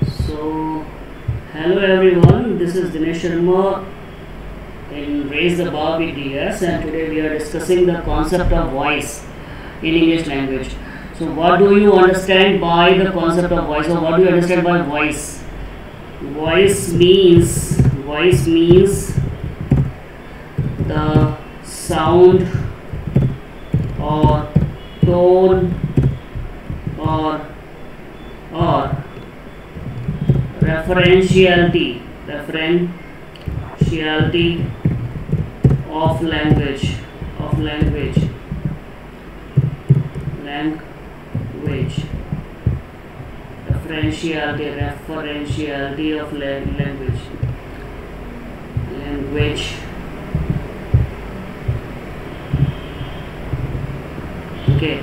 So, hello everyone, this is Dinesh Sharma in Raise the Bar with DS, and today we are discussing the concept of voice in English language. So, what do you understand by the concept of voice, or what do you understand by voice? Voice means the sound or tone or referentiality of language referentiality of language. Okay,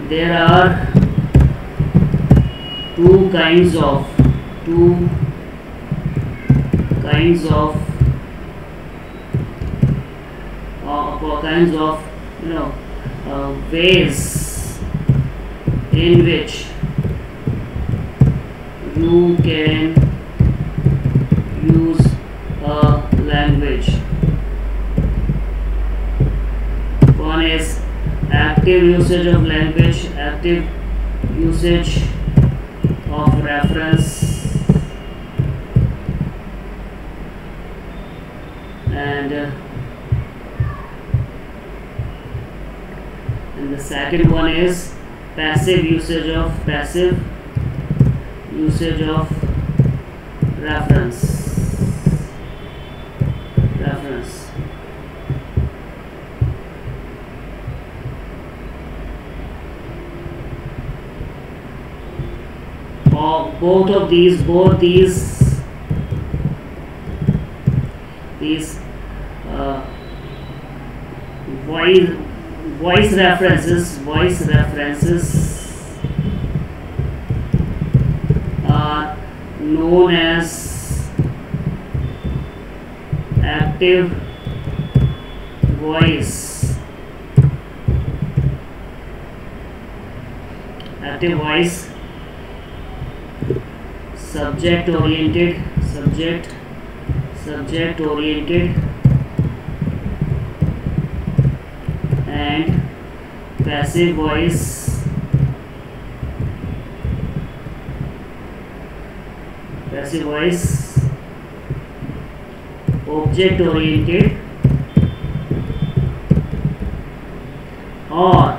there are two kinds of ways in which you can use a language. One is active usage of language, active usage of reference, and the second one is passive usage of reference. Both these voice references are known as active voice. Subject oriented and passive voice object oriented, or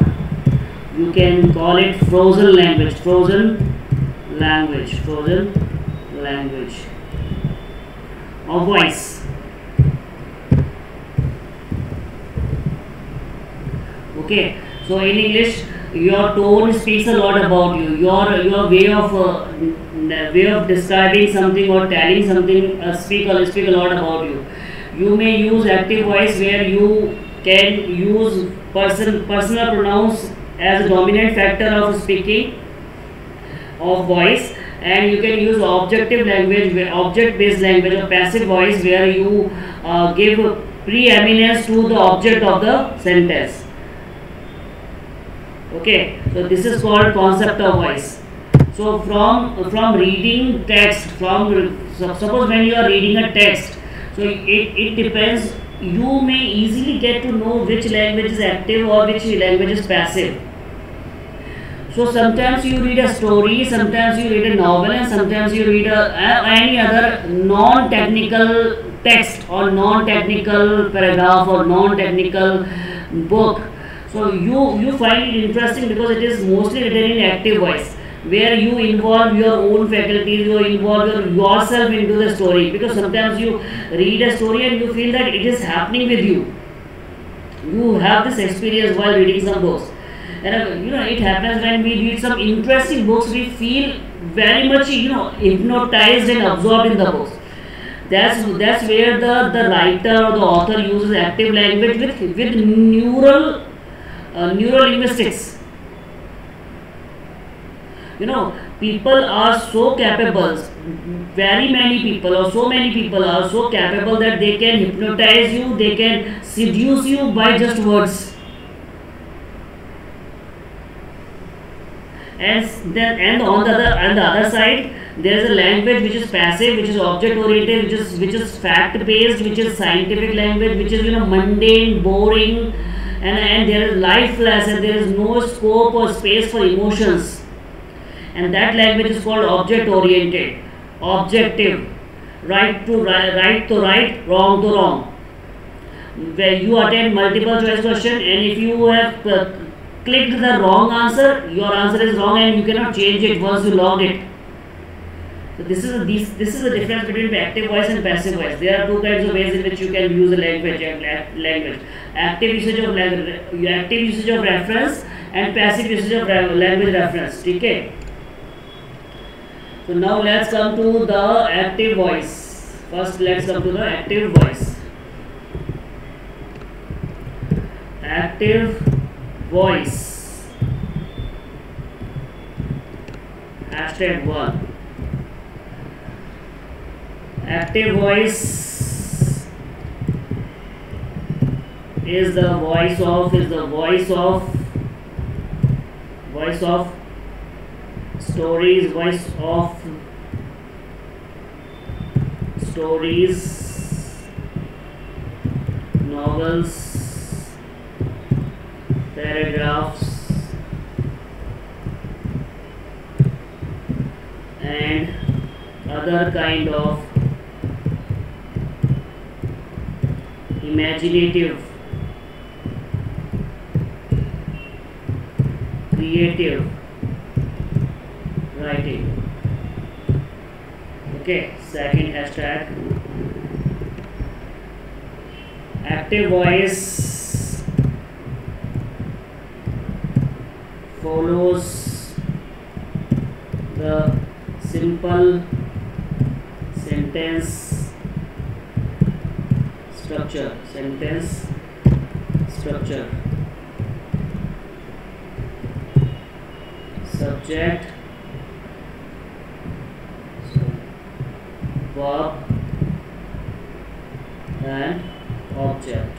you can call it frozen language of voice. Okay, so in English, your tone speaks a lot about you. Your way of describing something or telling something speak a lot about you. You may use active voice where you can use personal pronouns as a dominant factor of speaking of voice, and you can use object-based language or passive voice where you give preeminence to the object of the sentence. Okay, so this is called concept of voice. So from reading text, suppose when you are reading a text, so it depends. You may easily get to know which language is active or which language is passive. So sometimes you read a story, sometimes you read a novel, and sometimes you read any other non-technical text or non-technical paragraph or non-technical book. So you find it interesting because it is mostly written in active voice, where you involve your own faculties, you involve yourself into the story, because sometimes you read a story and you feel that it is happening with you. You have this experience while reading some books. And it happens when we read some interesting books, we feel very much hypnotized and absorbed in the books. That's where the writer or the author uses active language with neural linguistics. People are so capable. Very many people, or so many people, are so capable that they can hypnotize you, they can seduce you by just words. And on the other side there is a language which is passive, which is object oriented, which is fact based, which is scientific language, which is mundane, boring, and there is lifeless, and there is no scope or space for emotions. And that language is called object oriented, objective, right to right, wrong to wrong, where you attempt multiple choice question, and if you have clicked the wrong answer, your answer is wrong and you cannot change it once you logged it. So this is the difference between active voice and passive voice. There are two kinds of ways in which you can use a language. Active usage of reference and passive usage of language reference. Okay. So now let's come to the active voice. First let's come to the active voice. Active voice. #1. Active voice is the voice of stories, novels, paragraphs, and other kind of imaginative, creative writing. Okay, second hashtag. Active voice follows the simple sentence structure. Subject, verb, and object.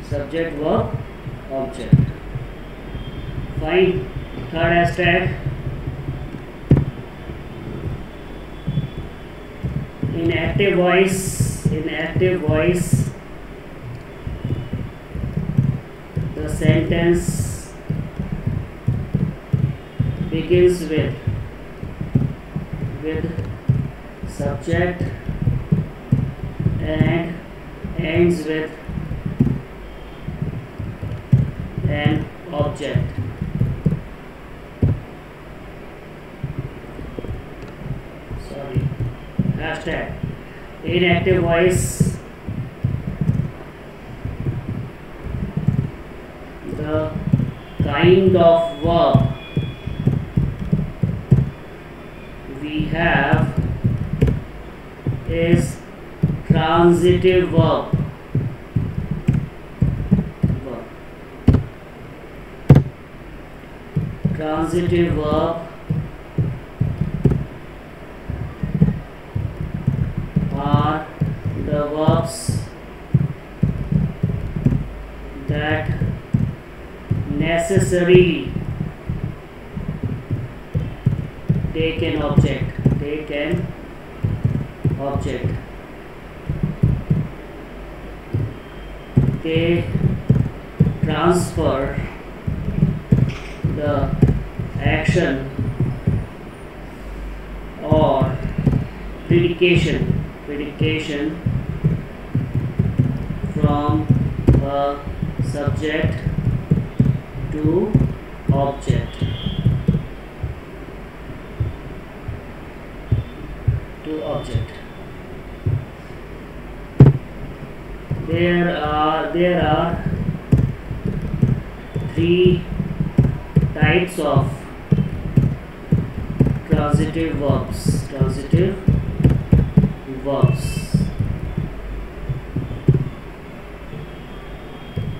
Subject, verb, object. Fine. Third hashtag. In active voice, the sentence begins with subject and ends with an object. Hashtag. In active voice, the kind of verb we have is transitive verb. Transitive verb are the verbs that necessarily take an object. They transfer the action or predication from a subject to object. There are three types of transitive verbs.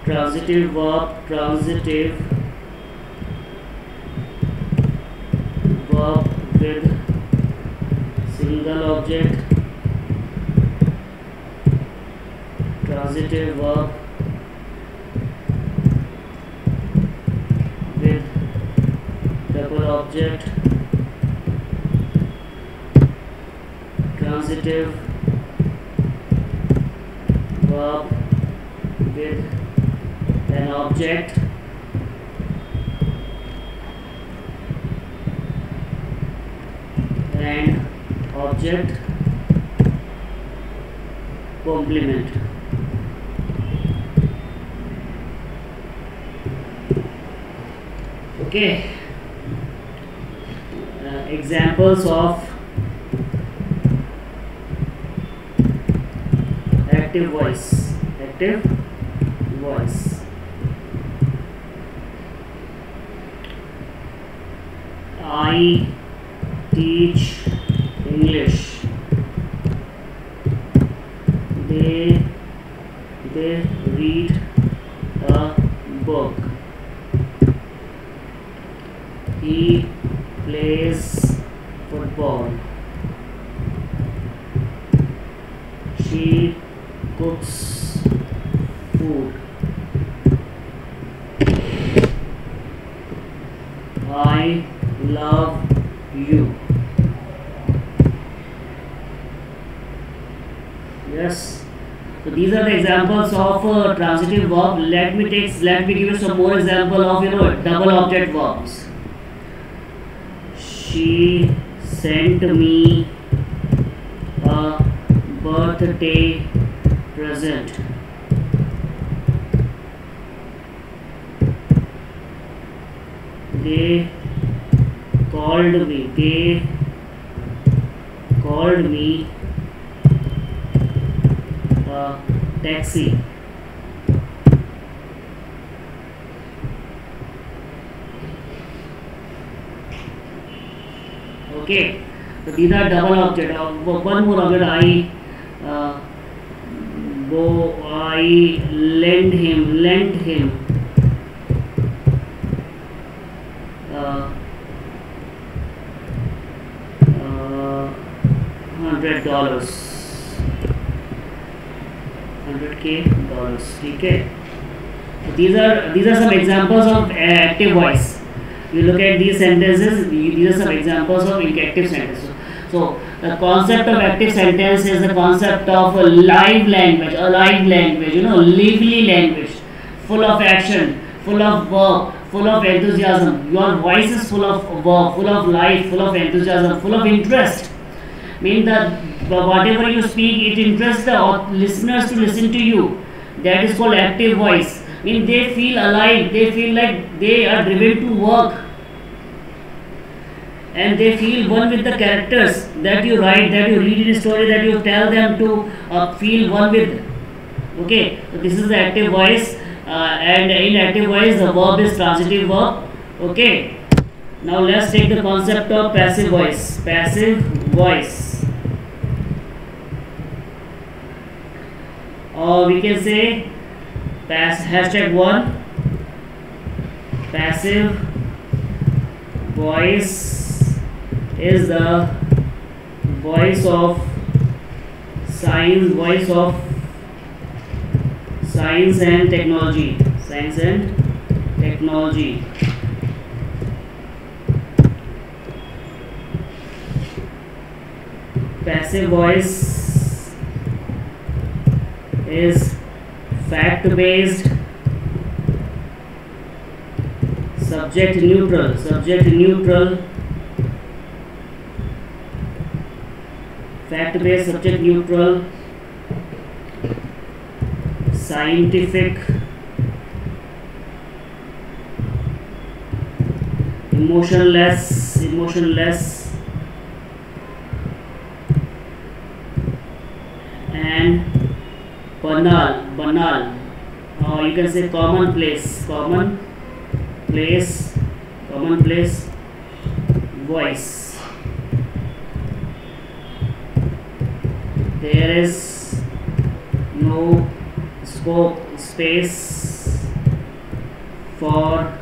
Transitive verb with single object. Transitive verb double object, transitive verb with an object and object complement. Okay. Examples of active voice. Active voice. I teach English. They read a book. He plays football. She cooks food. I love you. Yes. So these are the examples of transitive verb. Let me give you some more example of double object verbs. She sent me a birthday present. They called me a taxi. Okay, so these are double object. One more object. I lent him $100, $100K. Okay. So these are some examples of active voice. You look at these sentences. These are some examples of active sentences. So the concept of active sentence is the concept of a live language, lively language, full of action, full of verb, full of enthusiasm. Your voice is full of verb, full of life, full of enthusiasm, full of interest. Mean that whatever you speak, it interests the listeners to listen to you. That is called active voice. Mean they feel alive. They feel like they are driven to work. And they feel one with the characters that you write, that you read in a story, that you tell them to feel one with. Okay, so this is the active voice, and in active voice the verb is transitive verb. Okay, now let's take the concept of passive voice. Passive voice, or we can say #1 passive voice is the voice of science and technology. Passive voice is fact based, subject neutral, fact based, subject neutral, scientific, emotionless, and banal, you can say commonplace voice. There is no space for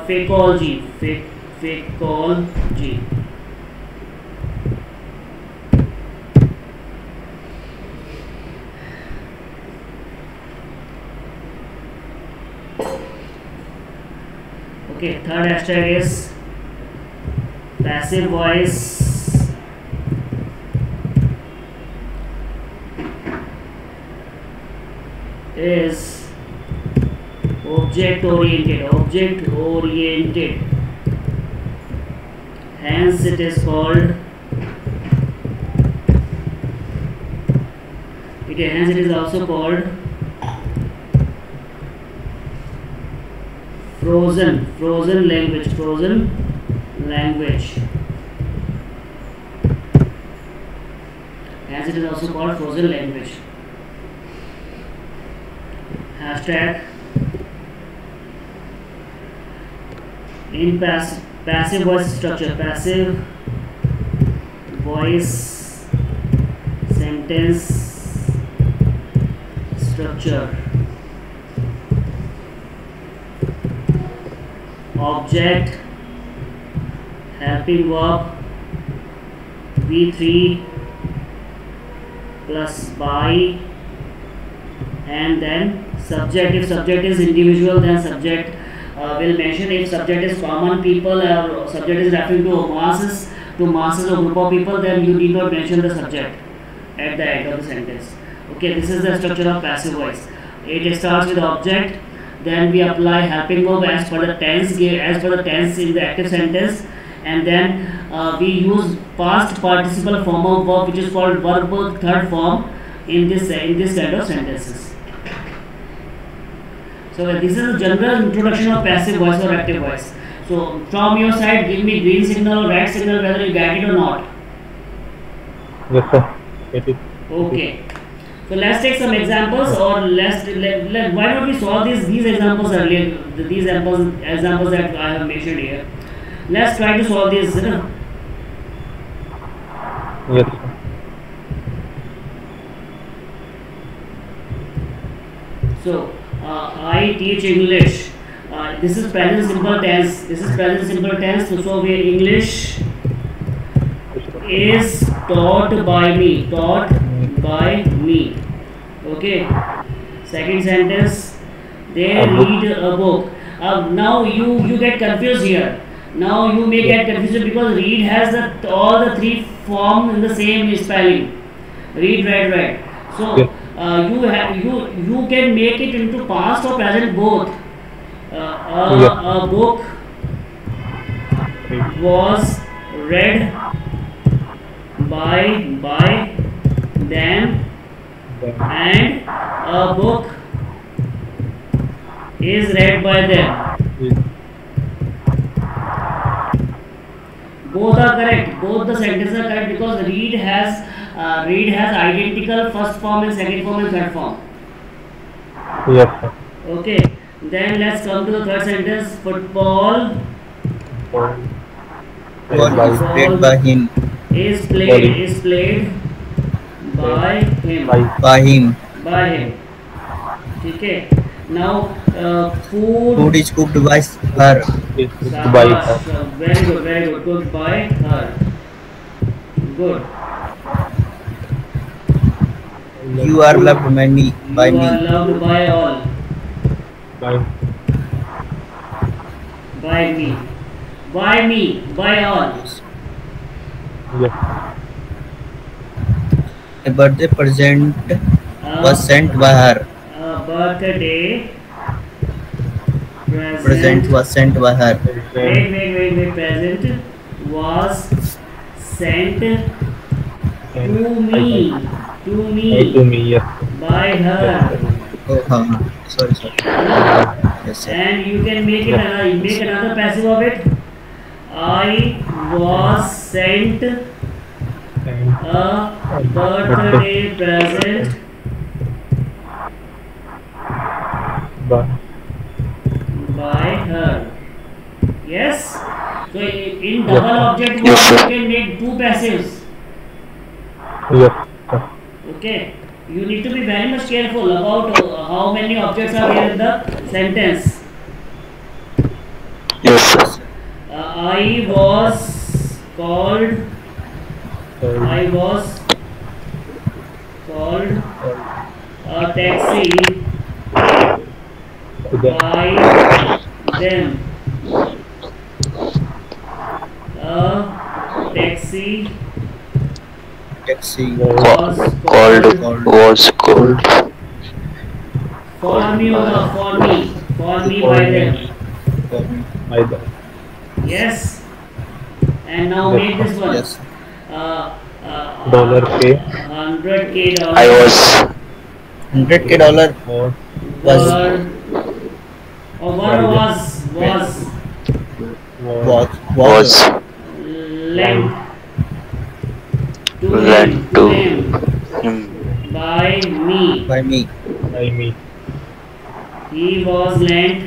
fakeology. Okay, third hashtag is passive voice is object oriented, hence it is called hence it is also called frozen language, hence it is also called frozen language. Hashtag in passive voice structure, passive voice sentence structure, object, helping verb V3 plus by, and then subject. If subject is individual, then subject will mention. If subject is common people or subject is referring to masses or group of people, then you need not mention the subject at the end of the sentence. Okay, this is the structure of passive voice. It starts with object, then we apply helping verb as per the tense in the active sentence, and then we use past participle form of verb, which is called verb third form in this kind of sentences. So this is a general introduction of passive voice or active voice. So from your side, give me green signal or red signal whether you get it or not. Yes, sir. Get it. Okay. So let's take some examples, or why don't we solve these examples earlier? These examples that I have mentioned here. Let's try to solve this. Yes, sir. So I teach English. This is present simple tense. So where English is taught by me. Okay. Second sentence. They read a book. Now you get confused here. Now you may get confused because read has all the three forms in the same spelling. Read, read. So you can make it into past or present both. A book was read by them, and a book is read by them. Both are correct. Both the sentences are correct because read has identical first form and second form and third form. Yes, sir. Okay. Then let's come to the third sentence. Football is played by him. Is played by him. By him. Okay. Now Food is cooked by her. Yes, by her. Very good. Cooked by her. Good. You are loved by me. You are loved by all. By me. By all. yes. A birthday present was sent by her. A birthday Present was sent by her. Wait. Present was sent to me. To me, yes. By her. Oh, sorry. Yes, sir. And you can make another passive of it. I was sent a birthday present by her. Yes. So in double object verb you can make two passives. Yes, sir. Okay. You need to be very much careful about how many objects are there in the sentence. Yes, sir. I was called a taxi by them. taxi Taxi was called called. was called For me होगा for me For by me, them. for me. by the Yes. And now yes, make sir. this one. Yes. Dollar K 100K I dollars was 100K dollar was was were or Why was was was lent lent to to him him by me. by me. by me He was lent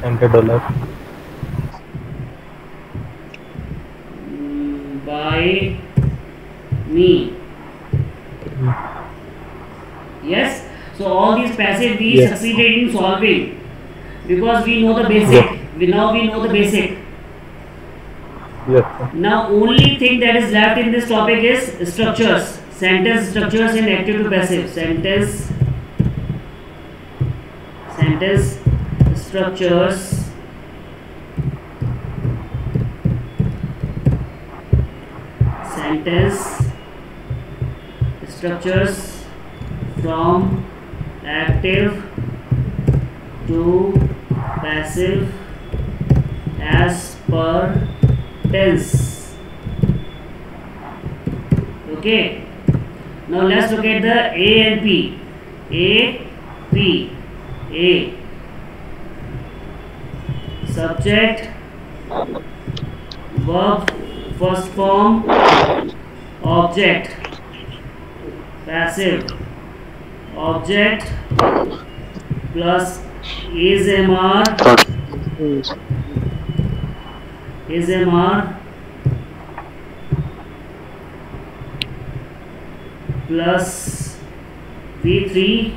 $100 by me. Yes. So all these passive we Yes. succeeded in solving because we know the basic. Yes. Now we know the basic. yes, sir. Now only thing that is left in this topic is structures, sentence structures in active to passive. Sentence structures. Sentence structures from active to passive as per tense. Okay. Now let's look at the A and P. A. Subject, verb, first form, object, passive, object plus is MR plus V3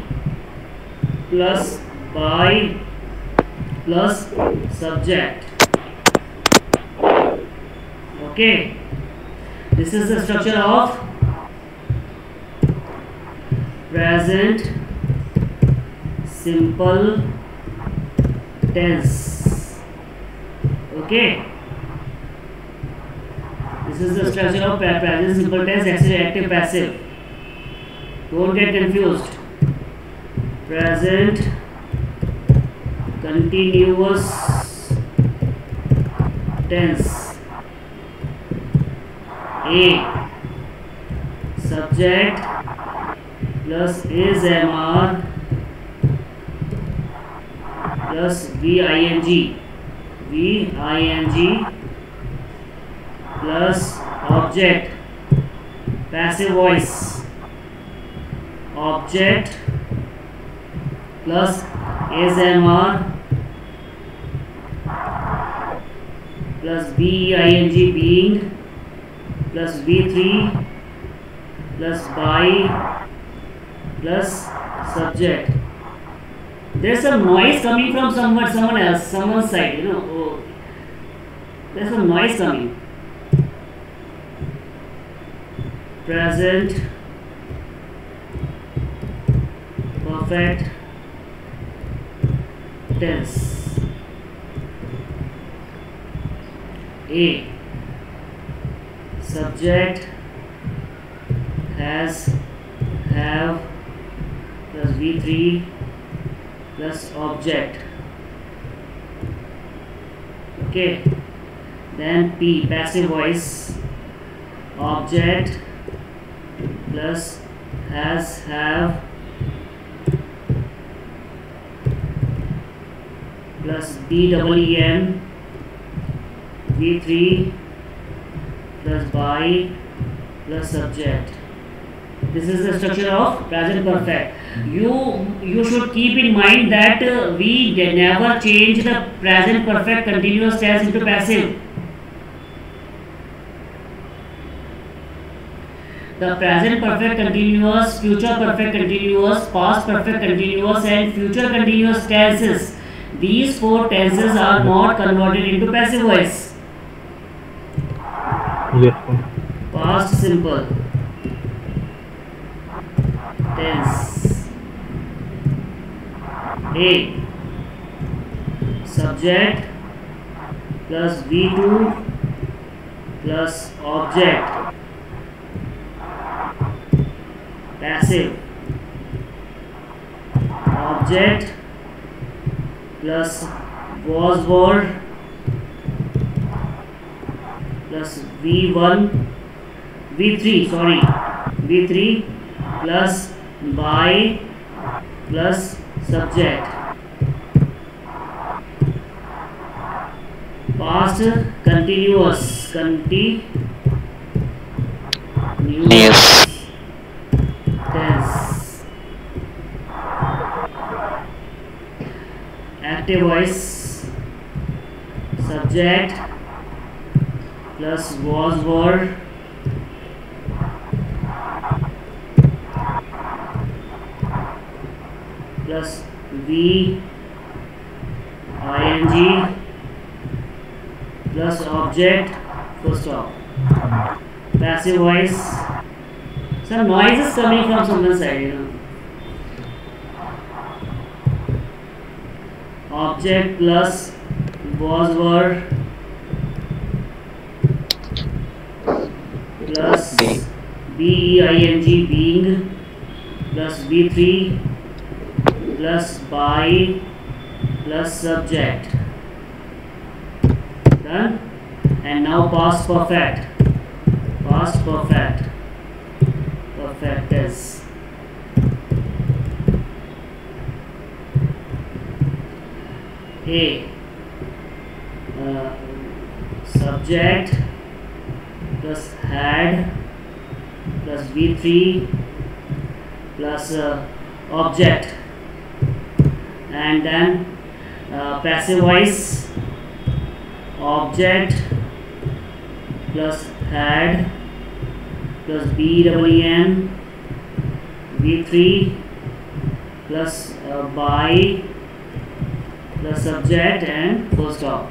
plus by plus subject. Okay, this is the structure of present simple tense. Okay, this is the structure of present simple tense, active passive. Don't get confused. Present continuous tense. A. Subject plus is MR plus VING plus object, passive voice, object plus is MR plus BEING being plus V3 plus by plus subject. There's some noise coming from someone else, someone's side, you know. Oh, there's some noise coming. Present perfect tense. A. Subject has, have plus V3 plus object. Okay, then P, passive voice, object plus has, have plus BEEN V3 plus by plus subject. This is the structure of present perfect. You should keep in mind that we never change the present perfect continuous tense into passive. The present perfect continuous, future perfect continuous, past perfect continuous and future continuous tenses, these four tenses are not converted into passive voice. Yes, sir. Past simple tense. A. Subject plus V2 plus object, passive, object plus was word plus v3 plus by plus subject. Past continuous Yes. tense. Active voice, subject plus was word plus v ing plus object, full stop. Passive voice. Some noise is coming from someone's side, you know. Object plus was word plus being being plus v3 plus by plus subject. Done. And now past perfect. Perfect is A, subject plus had plus v3 plus object, and then passive voice, object plus had plus ben v3 plus by plus subject and full stop.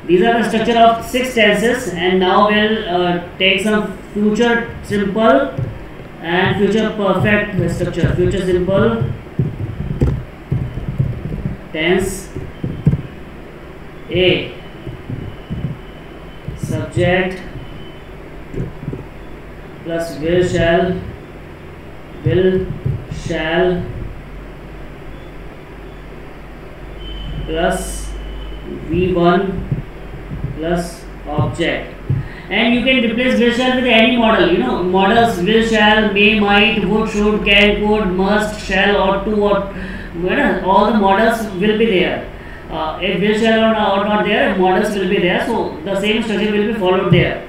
These are the structure of 6 tenses, and now we'll take some future simple and future perfect structure. Future simple tense. A, subject plus will shall plus v1 plus object, and you can replace will shall with any model. You know, models will shall, may, might, would, should, can, could, must, shall, ought to, or all the models will be there. If will shall or not there, models will be there, so the same structure will be followed there.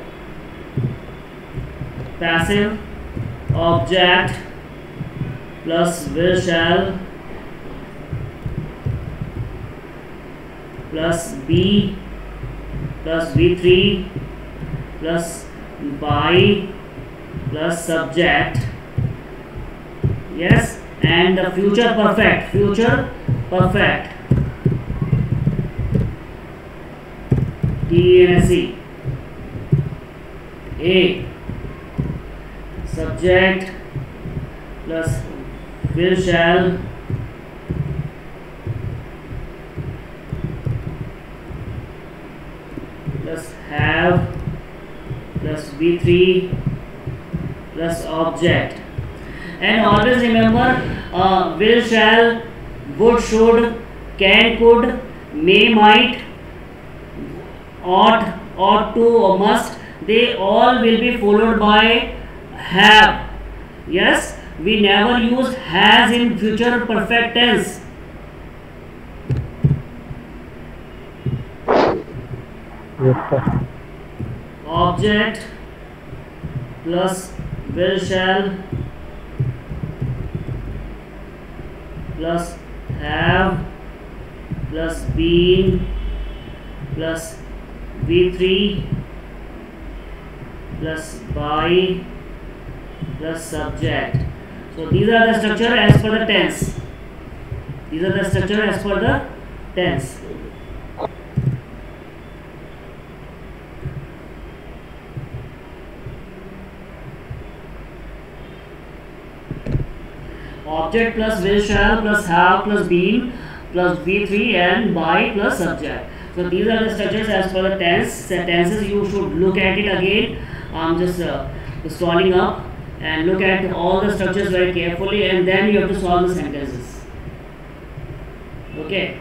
Passive, object plus will shall plus b plus v3 plus by plus subject. Yes, and the future perfect TNSE. A, subject plus will shall plus have plus v3 plus object, and always remember will shall, would, should, can, could, may, might, ought to, or must, they all will be followed by have. Yes, we never use has in future perfect tense. Yes, sir. Object plus will shall plus have plus being plus v3 plus by plus subject. So these are the structure as per the tense. Object plus will shall plus have plus been plus v3 and by plus subject. So these are the structures as per the tenses. You should look at it again. I'm just scrolling up and look at all the structures very carefully, and then you have to solve the sentences. Okay.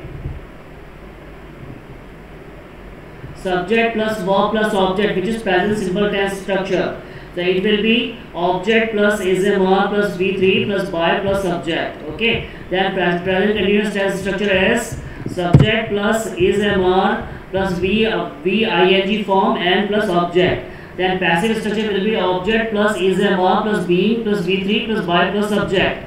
Subject plus verb plus object, which is present simple tense structure. So it will be object plus is a more plus V3 plus by plus subject. Okay. Then present continuous tense structure is subject plus is a more plus V ing form and plus object. Then passive structure will be object plus is a more plus being plus V3 plus by plus subject.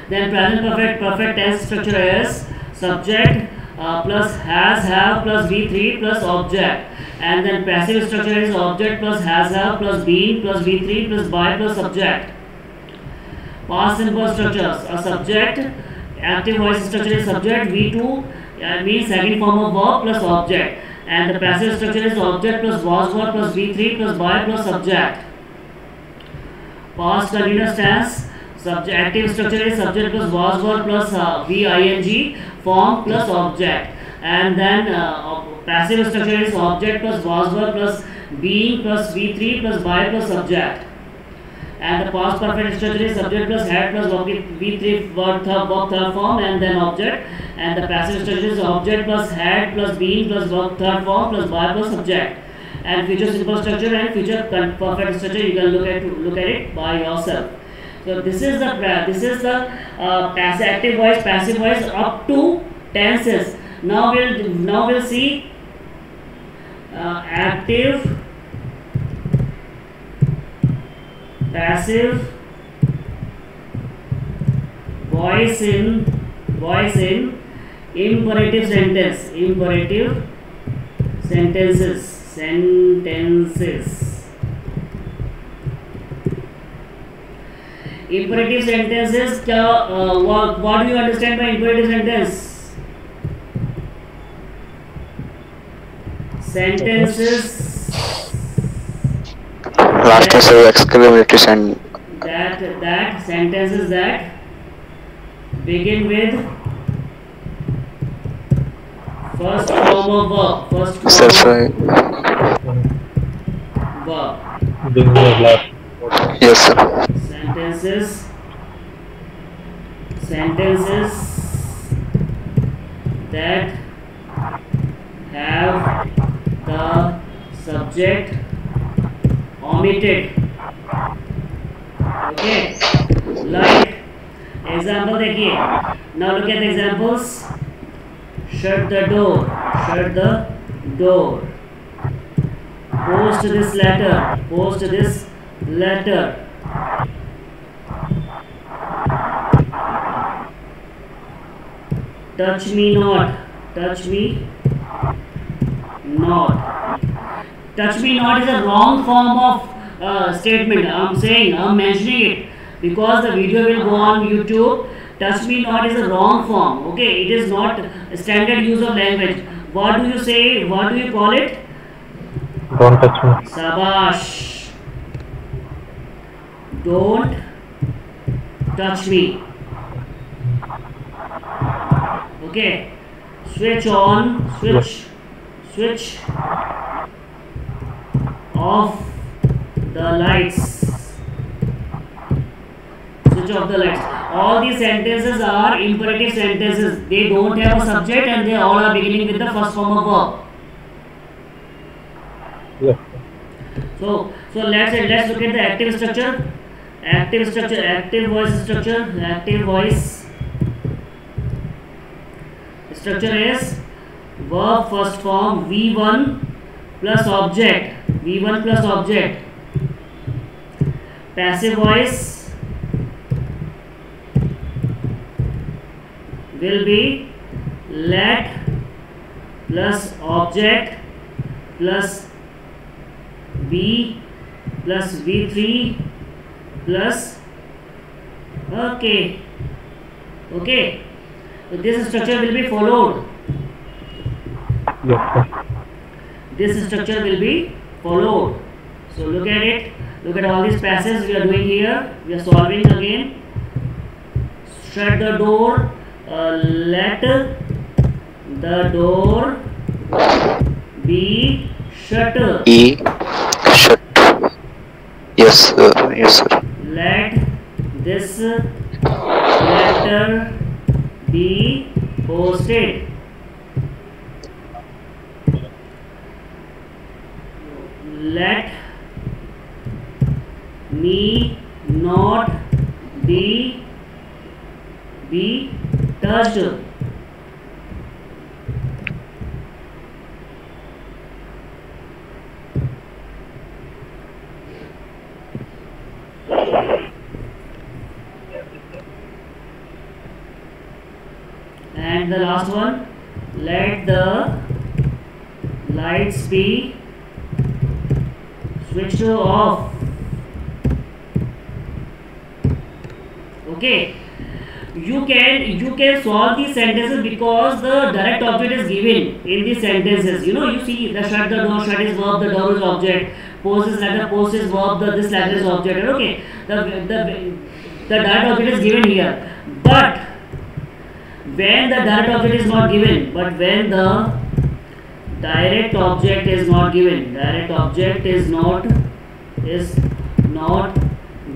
Then present perfect tense structure is subject plus has have plus V3 plus object. And then passive structure is object plus has have plus being plus V3 plus by plus subject. Past simple structures, a subject, active voice structure is subject, V2 means second form of verb plus object, and the passive structure is object plus was verb plus V3 plus by plus subject. Past continuous tense, active structure is subject plus was verb plus VING form plus object, and then passive structure is object plus was verb plus being plus V3 plus by plus subject. And the past perfect structure is subject plus had plus V3 verb third form and then object, and the passive structure is object plus had plus being plus verb third form plus by plus subject. And future simple structure and future perfect structure, you can look at it by yourself. So this is the active voice, passive voice up to tenses. Now we'll see active, passive voice in imperative sentences. Imperative sentences, what do you understand by imperative sentence? Sentences Last is exclamatory and that sentences that begin with first form of verb. that's right. Verb. Being the last. Yes, sir. Sentences that have the subject omitted. Okay, like example देखिए. Now look at the examples. Shut the door. Post this letter. Touch me not. Touch me not is a wrong form of statement. I'm mentioning it because the video will go on YouTube. Touch me not is a wrong form. Okay, it is not a standard use of language. What do you say? What do you call it? Don't touch me. Sabash. Don't touch me. Okay. Switch off the lights. Switch off the lights. All these sentences are imperative sentences. They don't have a subject and they all are beginning with the first form of verb. Yes. So let's look at the active structure. Active voice structure is verb first form V1 plus object. Passive voice will be let plus object plus B plus V3 plus okay. So this structure will be followed. Yes, sir. This structure will be followed. So look at it. Look at all these passages we are doing here. We are solving again. Shut the door. Let the door be shut. E. Shut. Yes, sir. Yes, sir. Let this letter be posted. Let me not be touched. And the last one, let the lights be switched off. Okay, you can solve these sentences because the direct object is given in these sentences. You know, you see the shut the door, shut is verb, the door is object, post is letter, post is verb, this letter is object. Okay, the direct object is given here, but when the direct object is not given, but when the direct object is not given, direct object is not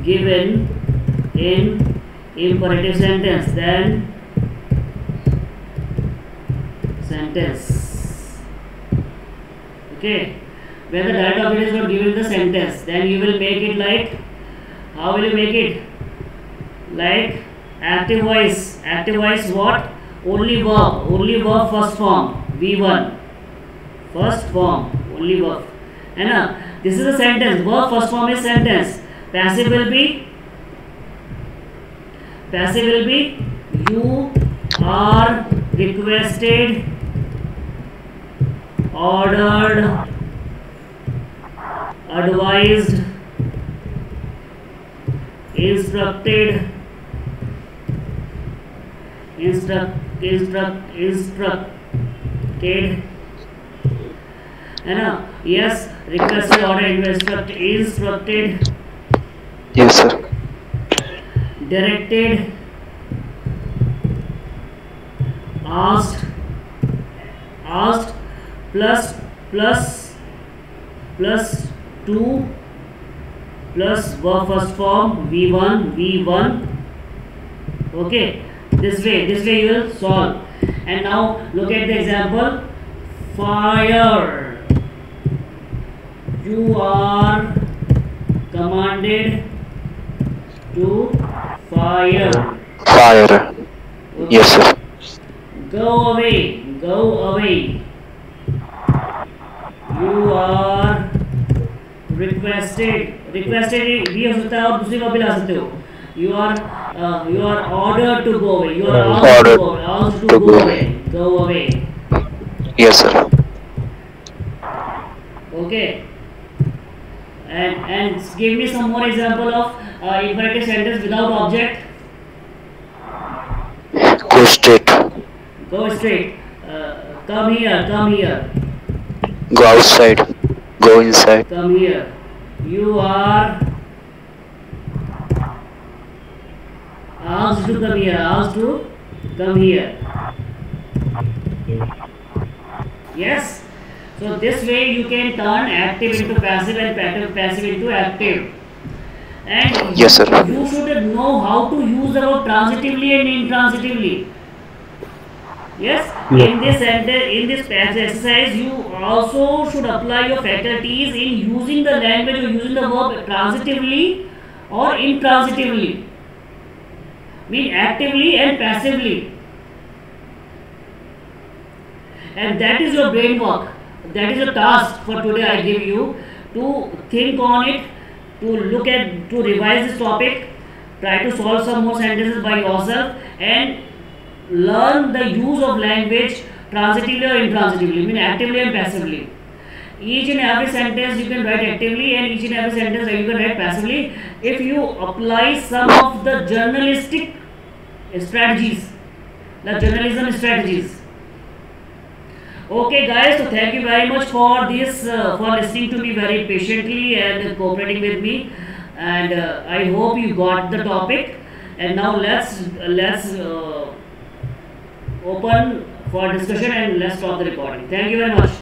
given in imperative sentence, then sentence. Okay, when the direct object is not given in the sentence, then you will make it like, how will you make it? Like active voice. Active voice what? Only verb first form, V1. First form, only verb. And this is a sentence. Verb first form is sentence. Passive will be you are requested, ordered, advised, instructed, and yes, requested, ordered, instructed, Yes, sir. directed, asked, plus two plus verb first form V1. Okay, this way you will solve. And now look at the example. Fire. You are commanded to fire. Fire. Okay. Yes, sir. Go away. You are requested भी हो सकता है और दूसरी का भी ला सकते हो. You are ordered to go away. You are asked to go away. Go away. Yes, sir. Okay. And give me some more example of imperative sentence without object. Go straight. Go straight. Come here. Go outside. Go inside. Come here. You are asked to come here. Yes. So this way you can turn active into passive and passive into active. And Yes, sir. you should know how to use the verb transitively and intransitively. Yes, in this passage exercise, you also should apply your faculties in using the language or using the verb transitively or intransitively, mean actively and passively. And that is your brain work. That is a task for today I give you, to think on it, to revise this topic, try to solve some more sentences by yourself, and learn the use of language transitively or intransitively, mean actively and passively. Each and every sentence you can write actively, and each and every sentence you can write passively if you apply some of the journalistic strategies, the journalism strategies. Okay guys, so thank you very much for this, for listening to me very patiently and cooperating with me, and I hope you got the topic. And now let's open for discussion and let's stop the recording. Thank you very much.